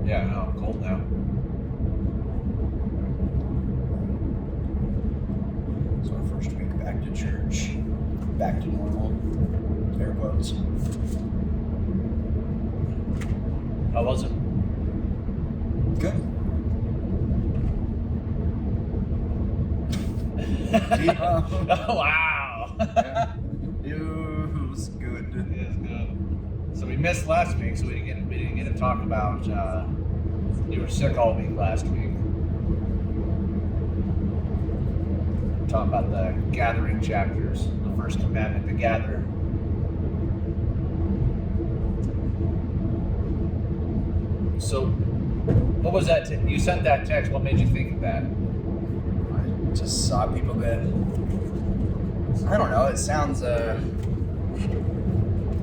Yeah, no, cold now. So our first week back to church, back to normal, air quotes. How was it? Good. Oh, wow. Yeah. It was good. It is good. So we missed last week, so we didn't get to talk about. You were sick all week last week. Talk about the gathering chapters, the first commandment to gather. So, what was that? You sent that text. What made you think of that? I just saw people that, I don't know, it sounds,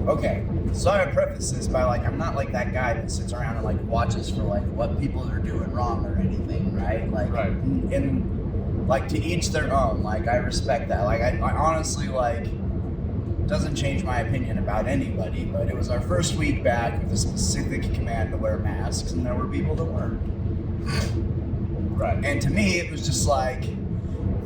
okay, so I preface this by, like, I'm not like that guy that sits around and, like, watches for, like, what people are doing wrong or anything, right? Like, Right. And, like, to each their own, like, I respect that. Like, I honestly, like, doesn't change my opinion about anybody, but it was our first week back with a specific command to wear masks, and there were people that weren't. Right. And to me, it was just like,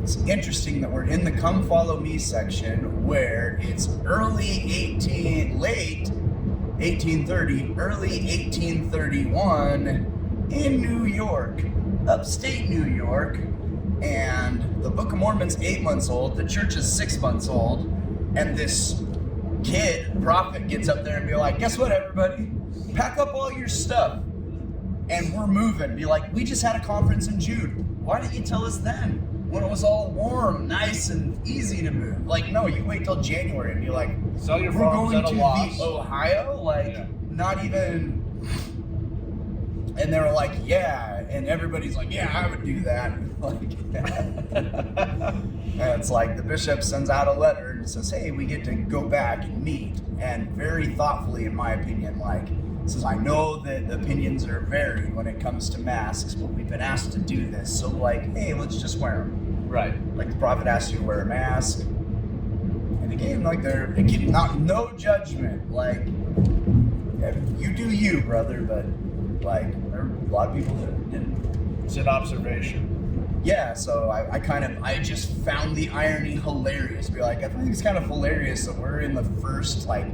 it's interesting that we're in the Come Follow Me section where it's late 1830, early 1831 in New York, upstate New York, and the Book of Mormon's 8 months old, the church is 6 months old, and this prophet gets up there and be like, guess what, everybody? Pack up all your stuff. And we're moving. Be like, we just had a conference in June. Why didn't you tell us then? When it was all warm, nice, and easy to move. Like, no, you wait till January and be like, Sell your we're farms going at a to loss. the Ohio? Like, Yeah. not even... And they were like, yeah. And everybody's like, yeah, I would do that. Like, and it's like the bishop sends out a letter and says, hey, we get to go back and meet. And very thoughtfully, in my opinion, like, says, I know that the opinions are varied when it comes to masks, but we've been asked to do this. So, like, hey, let's just wear them. Right. Like, the prophet asked you to wear a mask. And again, like, no judgment. Like, you do you, brother, but, like, there are a lot of people that didn't. It's an observation. Yeah, so I just found the irony hilarious. Be like, I think it's kind of hilarious that we're in the first, like,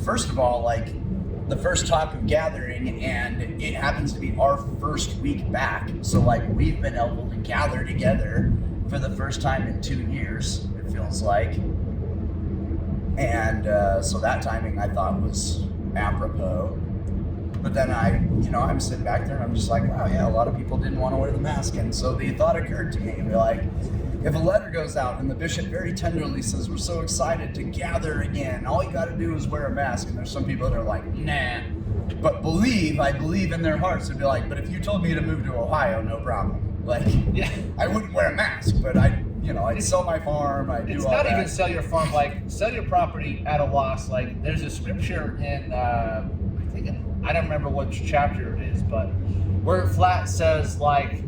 first of all, like, the first talk of gathering, and it happens to be our first week back. So, like, we've been able to gather together for the first time in 2 years, it feels like. And so that timing I thought was apropos. But then I'm sitting back there and I'm just like, wow, yeah, a lot of people didn't want to wear the mask. And so the thought occurred to me, and be like, if a letter goes out and the bishop very tenderly says, we're so excited to gather again, all you got to do is wear a mask. And there's some people that are like, nah, but I believe in their hearts. They'd be like, but if you told me to move to Ohio, no problem. Like, yeah, I wouldn't wear a mask, but I'd sell my farm, I'd do all that. It's not even sell your farm, like, sell your property at a loss. Like, there's a scripture in, I don't remember which chapter it is, but where it flat says, like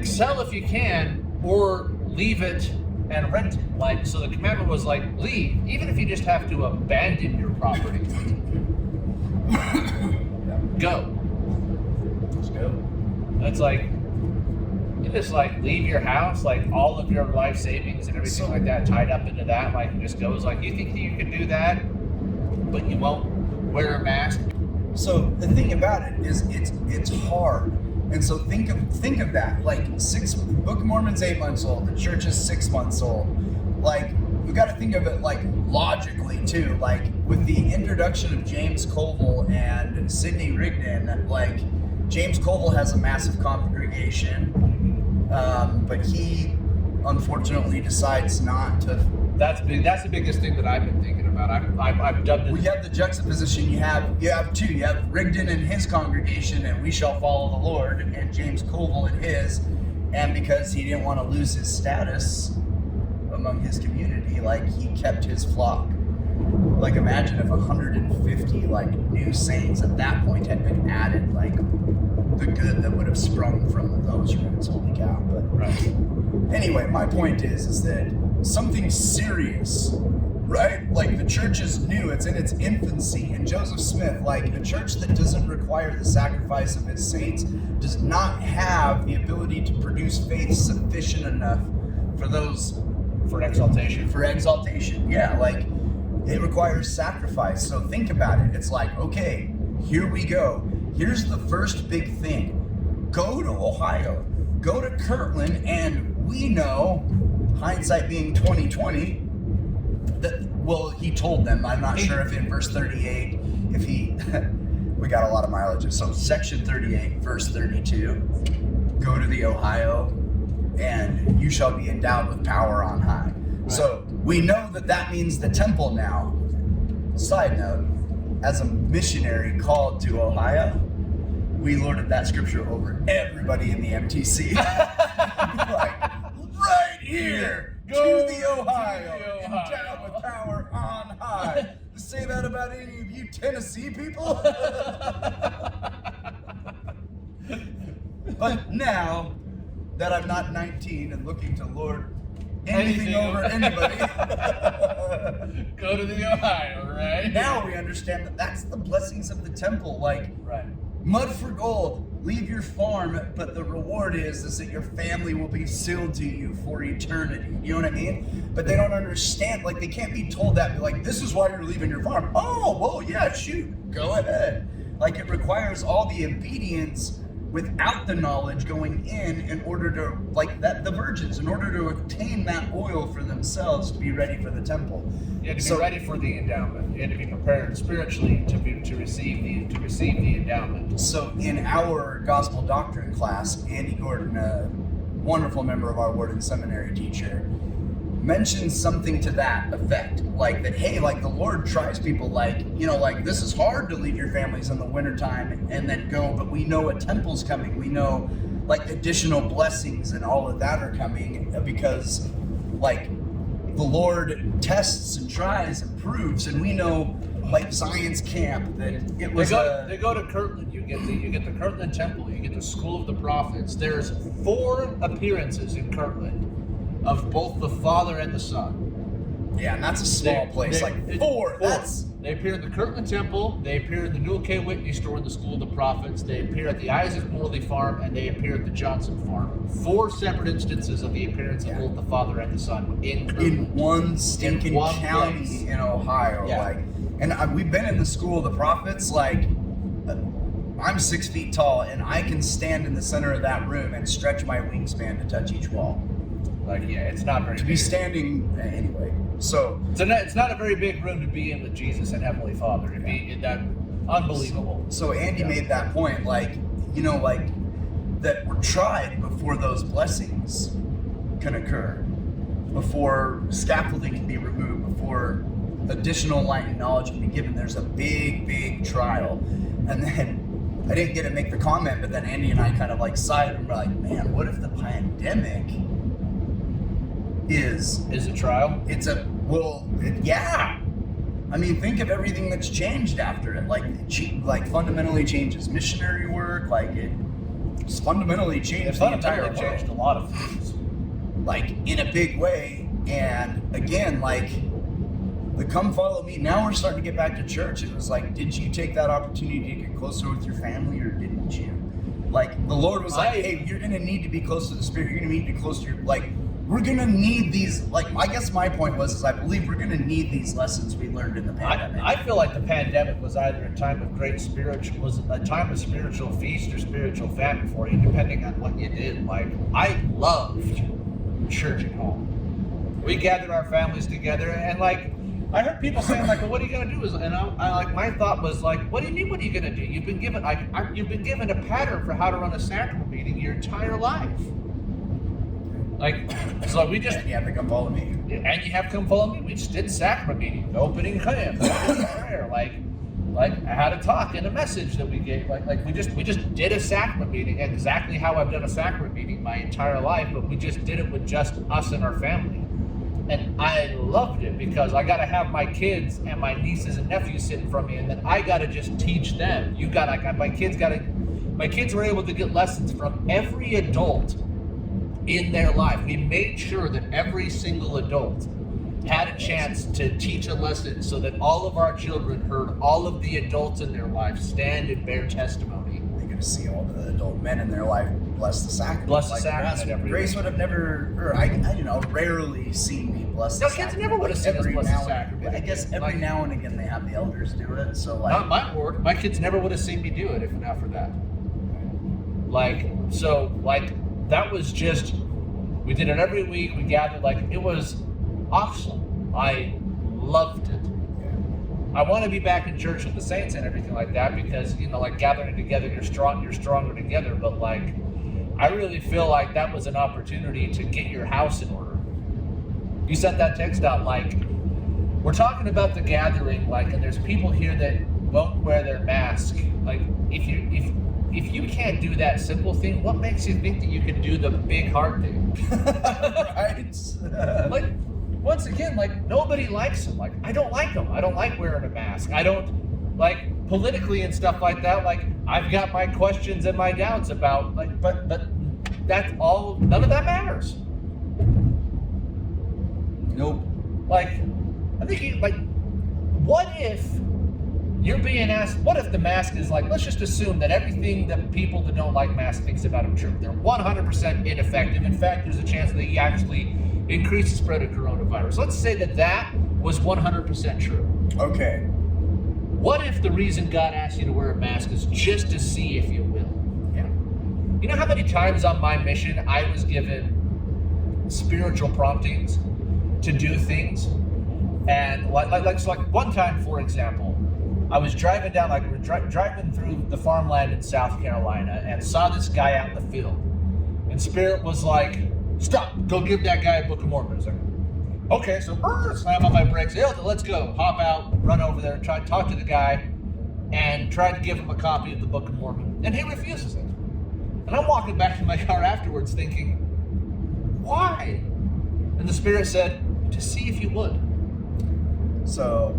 sell if you can, or leave it and rent it. Like, so the commandment was like, leave, even if you just have to abandon your property. Go. Let's go. It's like, you just like leave your house, like all of your life savings and everything like that tied up into that. Like, it just goes like, you think that you can do that, but you won't wear a mask. So the thing about it is it's hard. And so think of that. Like, Book of Mormon's 8 months old, the church is 6 months old. Like, we've got to think of it like logically too. Like, with the introduction of James Covel and Sidney Rigdon, like, James Covel has a massive congregation, but he unfortunately decides not to. That's big. That's the biggest thing that I've been thinking about. I've dubbed it. We have the juxtaposition. You have two. You have Rigdon and his congregation, and We Shall Follow the Lord, and James Covel and his. And because he didn't want to lose his status among his community, like, he kept his flock. Like, imagine if 150 like new saints at that point had been added. Like, the good that would have sprung from those roots. Holy cow! But right. Anyway, my point is that something serious right? Like, the church is new, it's in its infancy. And Joseph Smith, like, a church that doesn't require the sacrifice of its saints does not have the ability to produce faith sufficient enough for those. For exaltation. For exaltation, yeah. Like, it requires sacrifice. So think about it. It's like, okay, here we go. Here's the first big thing. Go to Ohio. Go to Kirtland, and we know, hindsight being 2020, that, well, he told them, I'm not sure if in verse 38, if he, we got a lot of mileage. So section 38, verse 32, go to the Ohio, and you shall be endowed with power on high. Right. So we know that means the temple now. Side note, as a missionary called to Ohio, we lorded that scripture over everybody in the MTC. Like, right here, Go to the Ohio, endowed with power on high. To say that about any of you Tennessee people? But now that I'm not 19 and looking to lord anything over anybody, go to the Ohio, right? Now we understand that that's the blessings of the temple. Like, right. Mud for gold, leave your farm, but the reward is that your family will be sealed to you for eternity. You know what I mean? But they don't understand, like, they can't be told that, like, this is why you're leaving your farm. Oh, well, yeah, shoot, go ahead. Like, it requires all the obedience without the knowledge going in order to, like, that the virgins, in order to obtain that oil for themselves to be ready for the temple. You had to be ready for the endowment. You had to be prepared spiritually to receive the endowment. So in our gospel doctrine class, Andy Gordon, a wonderful member of our word and seminary teacher, mentioned something to that effect, like that, hey, like, the Lord tries people, like, you know, like, this is hard to leave your families in the wintertime and then go, but we know a temple's coming. We know, like, additional blessings and all of that are coming because, like, the Lord tests and tries and proves, and we know, like, Zion's camp, that it was they go to Kirtland. You get the Kirtland Temple. You get the School of the Prophets. There's 4 appearances in Kirtland of both the Father and the Son. Yeah, and that's a small place. Like, 4. They appear at the Kirtland Temple. They appear at the Newell K. Whitney store in the School of the Prophets. They appear at the Isaac Morley Farm, and they appear at the Johnson Farm. 4 separate instances of the appearance of both the Father and the Son in Kirtland. In one stinking county place in Ohio. Yeah. Like, and we've been in the School of the Prophets. Like, I'm 6 feet tall, and I can stand in the center of that room and stretch my wingspan to touch each wall. Like, yeah, it's not very big. Be standing anyway. So it's not a very big room to be in with Jesus and Heavenly Father. It'd be that unbelievable. So Andy made that point, like, you know, like, that we're tried before those blessings can occur, before scaffolding can be removed, before additional light and knowledge can be given. There's a big trial. And then I didn't get to make the comment, but then Andy and I kind of, like, sighed and were like, man, what if the pandemic is a trial? Yeah. I mean, think of everything that's changed after it. Like, fundamentally changes missionary work. Like, it's fundamentally changed the entire world. Changed a lot of things. Like, in a big way. And again, like, the come follow me. Now we're starting to get back to church. It was like, did you take that opportunity to get closer with your family, or didn't you? Like, the Lord was like, hey, you're going to need to be close to the Spirit. You're going to need to be close to your, like, we're going to need these, like, I guess my point was, I believe we're going to need these lessons we learned in the pandemic. I feel like the pandemic was either a time of time of spiritual feast or spiritual famine for you, depending on what you did. Like, I loved church at home. We gathered our families together, and, like, I heard people saying, like, well, what are you going to do? And I like, my thought was, like, what do you mean, what are you going to do? You've been given, you've been given a pattern for how to run a sacrament meeting your entire life. Like, so we just... And you have to come follow me. And you have to come follow me. We just did sacrament meeting, opening hymn, prayer, like I had a talk and a message that we gave. Like we just did a sacrament meeting, exactly how I've done a sacrament meeting my entire life, but we just did it with just us and our family. And I loved it because I got to have my kids and my nieces and nephews sitting from me, and then I got to just teach them. My kids were able to get lessons from every adult in their life. We made sure that every single adult had a chance to teach a lesson so that all of our children heard all of the adults in their life stand and bear testimony. They're going to see all the adult men in their life bless the sacrament. Bless the sacrament. Grace would have never, or I rarely seen me bless the sacrament. Kids never would have seen us bless the sacrament. I guess every now and again they have the elders do it. So like, not my ward. My kids never would have seen me do it if not for that. That was just, we did it every week. We gathered, it was awesome. I loved it. I want to be back in church with the saints and everything like that because, gathering together, you're stronger together. But I really feel like that was an opportunity to get your house in order. You sent that text out, we're talking about the gathering, and there's people here that won't wear their mask. If you can't do that simple thing, what makes you think that you can do the big hard thing? Right. Once again, nobody likes them. I don't like them. I don't like wearing a mask. I don't politically and stuff like that. I've got my questions and my doubts about but that's all. None of that matters. Nope. I think what if you're being asked, what if the mask is let's just assume that everything that people that don't like masks thinks about them true. They're 100% ineffective. In fact, there's a chance that you actually increase the spread of coronavirus. Let's say that was 100% true. Okay. What if the reason God asked you to wear a mask is just to see if you will? Yeah. You know how many times on my mission I was given spiritual promptings to do things? And one time, for example, I was driving down, driving through the farmland in South Carolina and saw this guy out in the field. And Spirit was like, stop, go give that guy a Book of Mormon. I was like, okay, so slam on my brakes, hey, let's go. Hop out, run over there, try to talk to the guy, and try to give him a copy of the Book of Mormon. And he refuses it. And I'm walking back to my car afterwards thinking, why? And the Spirit said, to see if you would. So,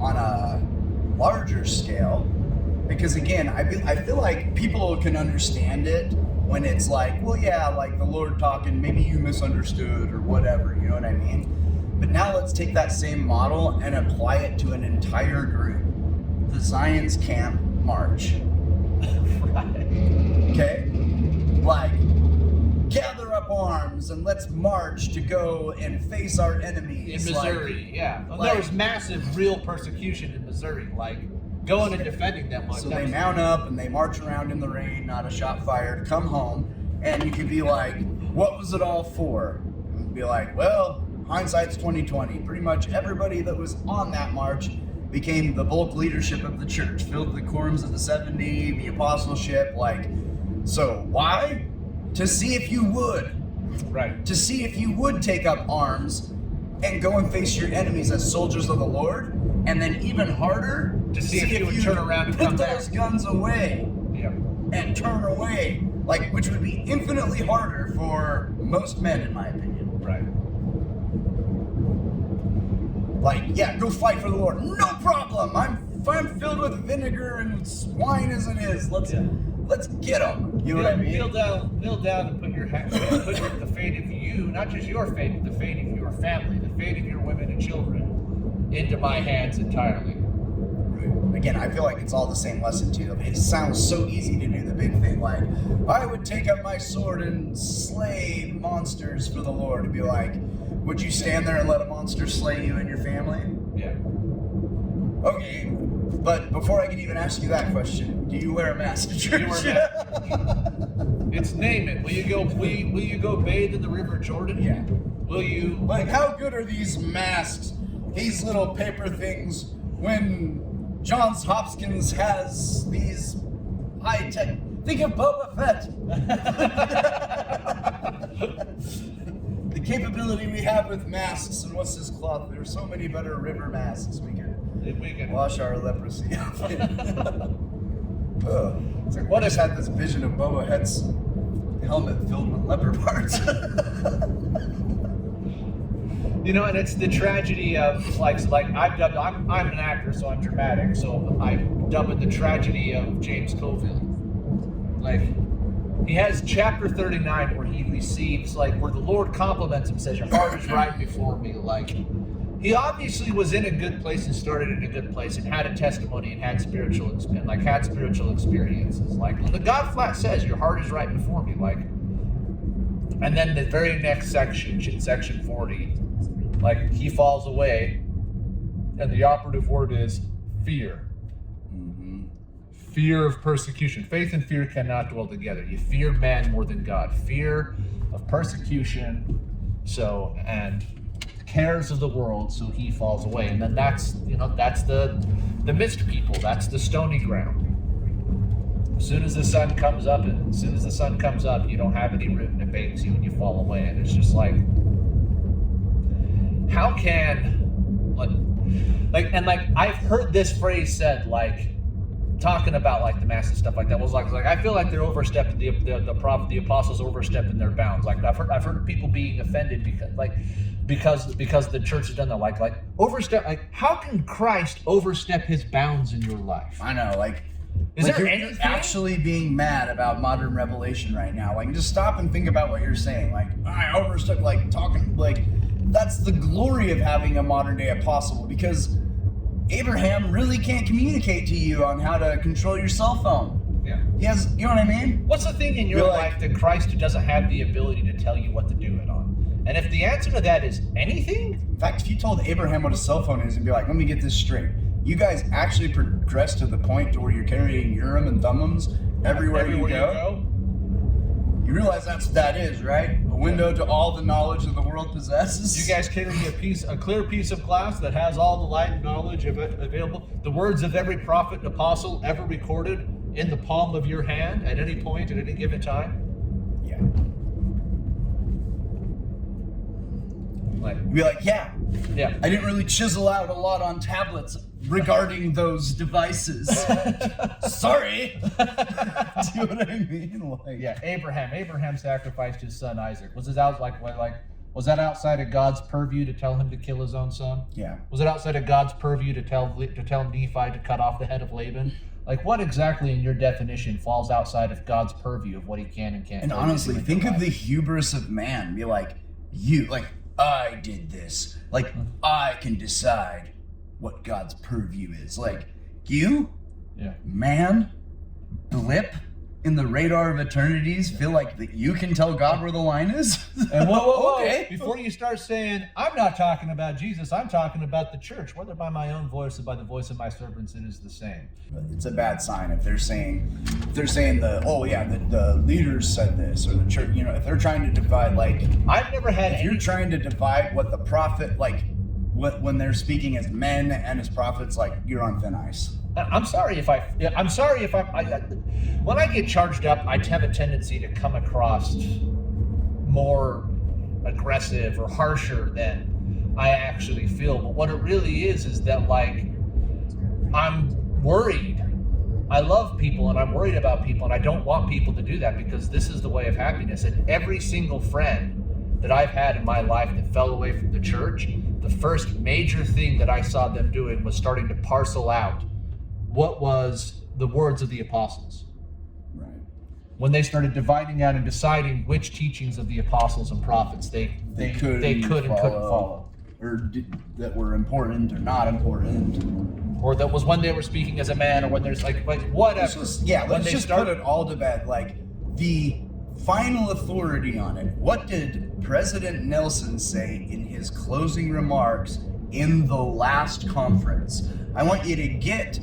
on a larger scale, because again, I feel like people can understand it when it's the Lord talking, maybe you misunderstood or whatever, you know what I mean? But now let's take that same model and apply it to an entire group. The Zion's Camp March. Right. Okay? Gather up arms and let's march to go and face our enemies. In Missouri, there was massive real persecution in Missouri, going and defending them. So they mount up and they march around in the rain, not a shot fired, come home, and you could be like, what was it all for? And be like, well, hindsight's 2020. Pretty much everybody that was on that march became the bulk leadership of the church, filled the quorums of the 70, the apostleship, so why? To see if you would. Right. To see if you would take up arms and go and face your enemies as soldiers of the Lord. And then even harder, to see if you would turn around and come back. Put those guns away. Yep. And turn away. Which would be infinitely harder for most men, in my opinion. Right. Go fight for the Lord. No problem. I'm filled with vinegar and wine as it is. Let's get them. You know what I mean? Kneel down and put the fate of you, not just your fate, but the fate of your family, the fate of your women and children, into my hands entirely. Again, I feel like it's all the same lesson too. It sounds so easy to do the big thing, I would take up my sword and slay monsters for the Lord. To be would you stand there and let a monster slay you and your family? Yeah. Okay, but before I can even ask you that question, do you wear a mask to church? It's name it. Will you go bathe in the River Jordan? Yeah. Will you? How good are these masks? These little paper things when Johns Hopkins has these high tech. Think of Boba Fett. The capability we have with masks and what's this cloth? There's so many better river masks we can wash our leprosy off. It's what if had this vision of Boba Fett's helmet filled with leper parts? And it's the tragedy of I'm an actor, so I'm dramatic. So I dub it the tragedy of James Covel. he has chapter 39 where he receives, like, where the Lord compliments him, says, your heart is right before me. Like, he obviously was in a good place and started in a good place and had a testimony and had spiritual experiences. Like, when the God flat says, your heart is right before me, like, and then the very next section, section 40, like, he falls away, and the operative word is fear. Mm-hmm. Fear of persecution. Faith and fear cannot dwell together. You fear man more than God. Fear of persecution, and cares of the world, so he falls away. And then that's the missed people. That's the stony ground. As soon as the sun comes up, you don't have any root and it bakes you and you fall away. And it's just like, how can, I've heard this phrase said, like, talking about, like, the mass and stuff like that, was like I feel like they're overstepping, the apostles overstepping their bounds. Like, I've heard people being offended because the church has done that, like overstep. Like, how can Christ overstep his bounds in your life? I know, like, is like there you're anything actually being mad about modern revelation right now? Like, just stop and think about what you're saying. Like, I overstep, like, talking, like, that's the glory of having a modern day apostle, because Abraham really can't communicate to you on how to control your cell phone. Yeah. He has, you know what I mean? What's the thing in your life that Christ doesn't have the ability to tell you what to do it on? And if the answer to that is anything? In fact, if you told Abraham what a cell phone is and be like, let me get this straight. You guys actually progress to the point to where you're carrying Urim and Thummim everywhere you go? You realize that's what that is, right? A window to all the knowledge that the world possesses. You guys carry a clear piece of glass that has all the light and knowledge available. The words of every prophet and apostle ever recorded in the palm of your hand at any point, at any given time. Yeah. You'd be like, yeah. I didn't really chisel out a lot on tablets regarding those devices. Sorry. Do you know what I mean? Like, yeah, Abraham sacrificed his son Isaac. Was that outside of God's purview to tell him to kill his own son? Yeah. Was it outside of God's purview to tell Nephi to cut off the head of Laban? Like, what exactly in your definition falls outside of God's purview of what he can and can't do? And honestly, think of the hubris of man. Be like, I did this. Like, I can decide what God's purview is. Like, you, man, blip in the radar of eternities, feel like that you can tell God where the line is? And whoa. Okay. Before you start saying, I'm not talking about Jesus, I'm talking about the church, whether by my own voice or by the voice of my servants, it is the same. It's a bad sign if they're saying the leaders said this, or the church, if they're trying to divide, like, I've never had you're trying to divide what the prophet, like, when they're speaking as men and as prophets, like, you're on thin ice. I'm sorry if when I get charged up, I have a tendency to come across more aggressive or harsher than I actually feel. But what it really is that, like, I'm worried. I love people and I'm worried about people, and I don't want people to do that, because this is the way of happiness. And every single friend that I've had in my life that fell away from the church, the first major thing that I saw them doing was starting to parcel out what was the words of the apostles. Right. When they started dividing out and deciding which teachings of the apostles and prophets they could and couldn't follow, or that were important or not important, or that was when they were speaking as a man, or when there's like whatever. Let's just put it all to bed. Like, the final authority on it. What did President Nelson say in his closing remarks in the last conference? I want you to get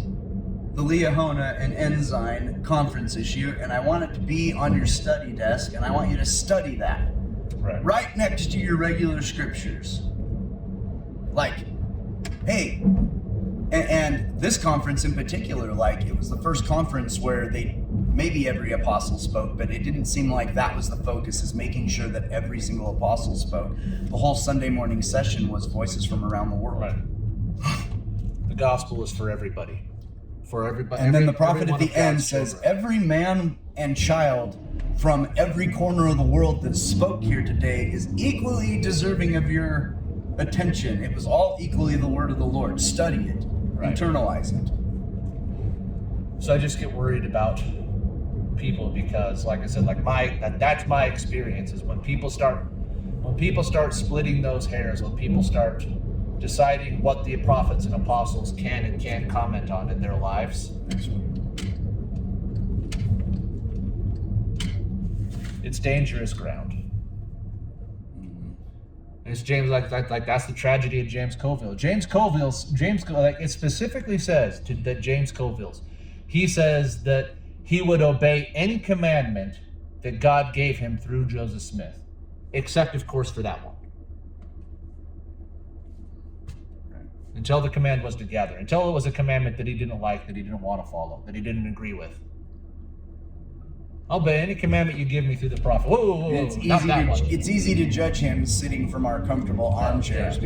the Liahona and Ensign conference issue, and I want it to be on your study desk, and I want you to study that right next to your regular scriptures. Like, hey, and this conference in particular, like, it was the first conference where maybe every apostle spoke, but it didn't seem like that was the focus, is making sure that every single apostle spoke. The whole Sunday morning session was voices from around the world. Right. The gospel is for everybody. For everybody. And then the prophet at the end says, every man and child from every corner of the world that spoke here today is equally deserving of your attention. It was all equally the word of the Lord. Study it. Internalize it. So I just get worried about people, because like I said, like that's my experience is when people start splitting those hairs, when people start deciding what the prophets and apostles can and can't comment on in their lives, it's dangerous ground. It's James, like that's the tragedy of James Covel. Like it specifically says that James Covel's, he says that he would obey any commandment that God gave him through Joseph Smith, except of course for that one. Until the command was to gather, until it was a commandment that he didn't like, that he didn't want to follow, that he didn't agree with. I'll obey any commandment you give me through the prophet. Whoa, it's easy to judge him sitting from our comfortable armchairs.